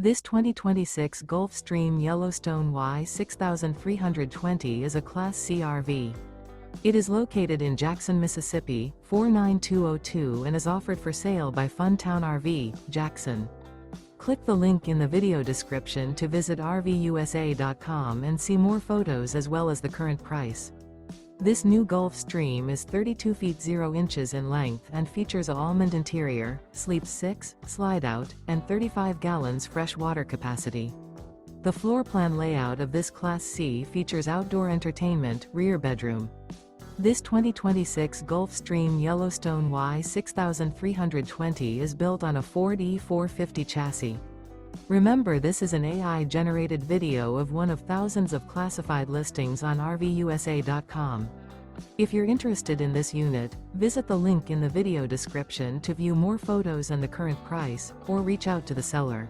This 2026 Gulf Stream Yellowstone Y6320 is a Class C RV. It is located in Jackson, Mississippi, 49202 and is offered for sale by Funtown RV, Jackson. Click the link in the video description to visit RVUSA.com and see more photos as well as the current price. This new Gulf Stream is 32 feet 0 inches in length and features an ALMOND interior, sleeps 6, Slideout, and 35 gallons fresh water capacity. The floor plan layout of this Class C features outdoor entertainment, rear bedroom. This 2026 Gulf Stream Yellowstone Y6320 is built on a Ford E450 chassis. Remember, this is an AI-generated video of one of thousands of classified listings on RVUSA.com. If you're interested in this unit, visit the link in the video description to view more photos and the current price, or reach out to the seller.